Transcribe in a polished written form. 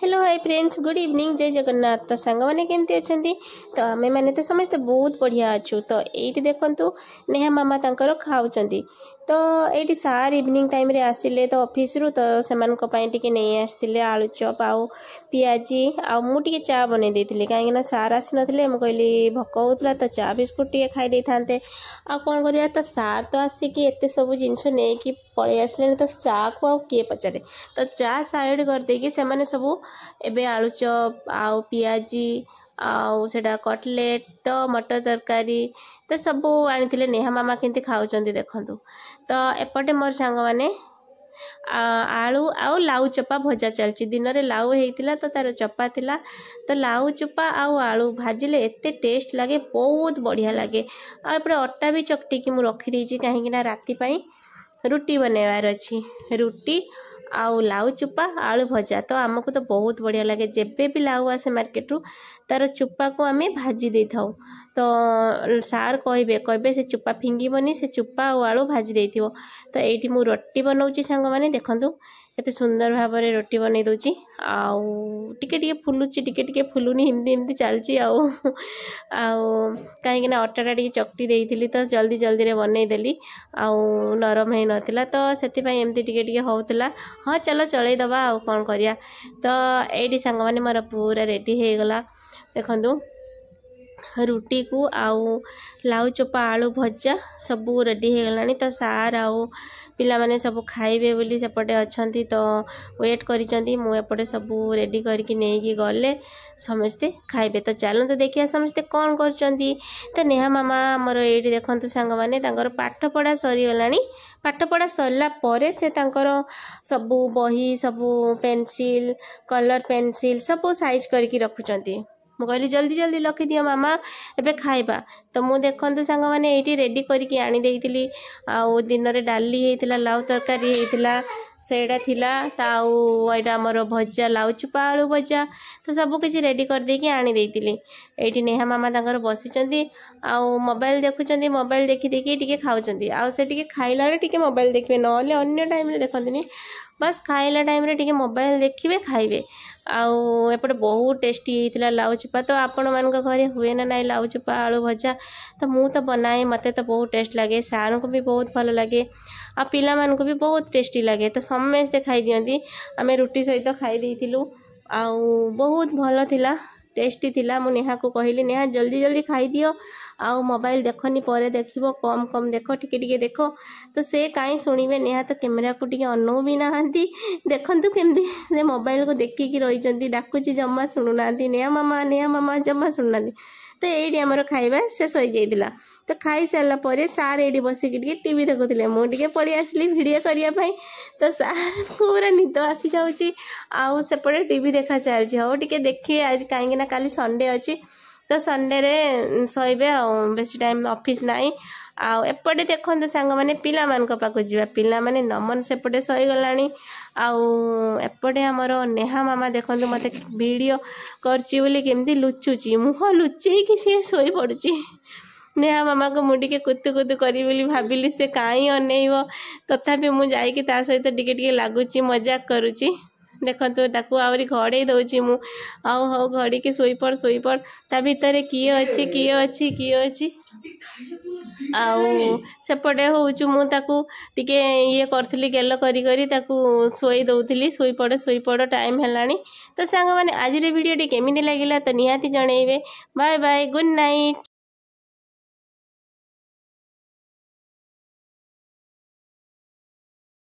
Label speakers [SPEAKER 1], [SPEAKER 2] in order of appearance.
[SPEAKER 1] Hello hi friends good evening जय जगन्नाथ। तो सांग मैंने केमती अच्छा तो आम मैंने तो समस्ते बहुत बढ़िया अच्छु। तो ये देखु नेहा मामा तांकर खाऊंच तो ये सार इवनिंग टाइम रे आसिले तो ऑफिस रु तो से नहीं आसते आलू चप आउ पियाजी आउ चा बन देती कहीं सार आसी ना मुझे भोक होता तो चा बिस्कुट टे खाई था आ कौन कर तो सार तो आसिक एत सब जिनस नहीं पलि आसले तो चा को आउ किए पचारे तो चा साइड करदे से मैंने सब एबे आलू चप आउ पियाजी आउ सेटा कटलेट तो मटर तरकारी तो सब आनी नेहा मामा केमती खाऊंच देखु। तो एपटे मोर सांग मैंने आलू आउ लाउ चपा भजा चलची दिन में लाउ होता तो तार चपा थिला तो लाउ चपा आउ आलू भाजिले एते टेस्ट लगे बहुत बढ़िया लगे। आउे अटा भी चकटी की रखी कहीं राति रुटी बनवार अच्छी रुटी आउ लाउ चुपा आलू भजा तो आमको तो बहुत बढ़िया लगे। जेबे भी लाउ आसे मार्केट रू तार चुपा को आम भाजी दे था तो सार कहे से चुपा फिंगीबनी से चुपा और आलू भाजी दे तो ये मु रोटी बनाऊँगी सांग मैंने देखूँ केते सुंदर भाव में रोटी बनई दूची आउ टिके फुलुची टिके फुलुनी एमती चलची आउ कहीं अटाटा टे चकटी देती तो जल्दी जल्दी रे बनईदेली आउ नरम हो नाला तो से एमती टिके होता हाँ चलो चलईदबा आउ कौन करिया। तो ये सांग मैंने मोर पूरा रेडी हो गला देखु रुटी को आउ लाउ चोपा आलू भजा सबू रेडी हो गलानी तो सार आउ पिला माने सब खाइबे बोली सेपटे अच्छी तो वेट करिसेंती मुझे सबू रेडी करके नहीं गले समस्ते खाइबे। तो चलते देखिए समस्ते कौन करचंती। तो नेहा मामा मोर ये देखु सांग मैंने पाठ पढ़ा सरीगला पाठ पढ़ा सरला परे से सबू बही सबू पेंसिल कलर पेंसिल सब साइज करके रखुचंती मु कहली जल्दी जल्दी रखी दियो मामा एबे खाइबा। तो मु देखु सांग मैंने ये रेडी करके आनी देइतिली आउ दिन में डाली होता लाउ तरकारी होता सेटा थिला ताऊ एटा मोर भजा लाउ चुपा आलू भजा तो सब किसी रेडी कर देकी आनी देइतिली। एठी नेहा मामा तांकर बसिचंती आउ मोबाइल देखुचंती मोबाइल देखी देखी टिके खाउचंती आउ से टिके खाइला टिके मोबाइल देखबे नले अन्य टाइम रे देखंतिनी बस खाइला टाइम रे टिके मोबाइल देखिबे खाइबे। आउ एपटे बहुत टेस्टी होता लाउ चुपा तो आपण मान घरे हुए ना ना लाउ चुपा आलू भजा तो मु तो बनाए मते तो बहुत टेस्ट लगे सार को भी बहुत भल लगे आ पिला मान को भी बहुत टेस्टी लगे तो समस्ते खाई दियंती आमे रुटी सहित खाई देइथिलु आउ बहुत भल थिला टेस्टी थिला। मु नेहा को कहली नेहा जल्दी जल्दी खाई दियो आउ मोबाइल देखनी परे देखिबो कम कम देखो टिके देखो तो से काई सुनिबे नेहा तो कैमरा को टिके अनु भी नाहंती देखंतु केमती से मोबाइल को देखिकी रहिचंती डाकुची जम्मा सुनुनांती नेहा मामा जम्मा सुनुनांती। तो ये आमर खाइबा शेष हो जाइला तो खाई सारा पर सार ये बसिक टीवी देखुले मुझे पलि आसली भिडियो करने तो सार पूरा निद आसी जाऊँगी आउ सेपटे टीवी देखा चलती हो टे देखिए आज कहीं काली संडे अच्छी तो संडे रे शोबे बेस टाइम ऑफिस नाई आउ एपटे देखते सांग मैंने पिला पाक जा पिला माने नमन सेपटे शोगला आउ एपटे आमर नेहा मामा देखते मत वीडियो करमती लुचुची मुह लुचे कि सी शोई पड़ुची नेहा मामा को मुझे कुतु कुतु करी बोली भाविली से कहीं अनेब तथापि मुझे जाइकी ता सहित टिके लगुच मजाक करुची देखो ताकू आहरी घड़े दौची मु आउ हौ घड़ी के शोपड़ ता भितर किए अच्छी आउ सेपटे हूँ मुझे टिके ये करी गेल करी शोई दौली शोपड़ टाइम है। तो सांग मैंने आज वीडियो केमी लगे तो निहाती जनइबे। Bye bye good night.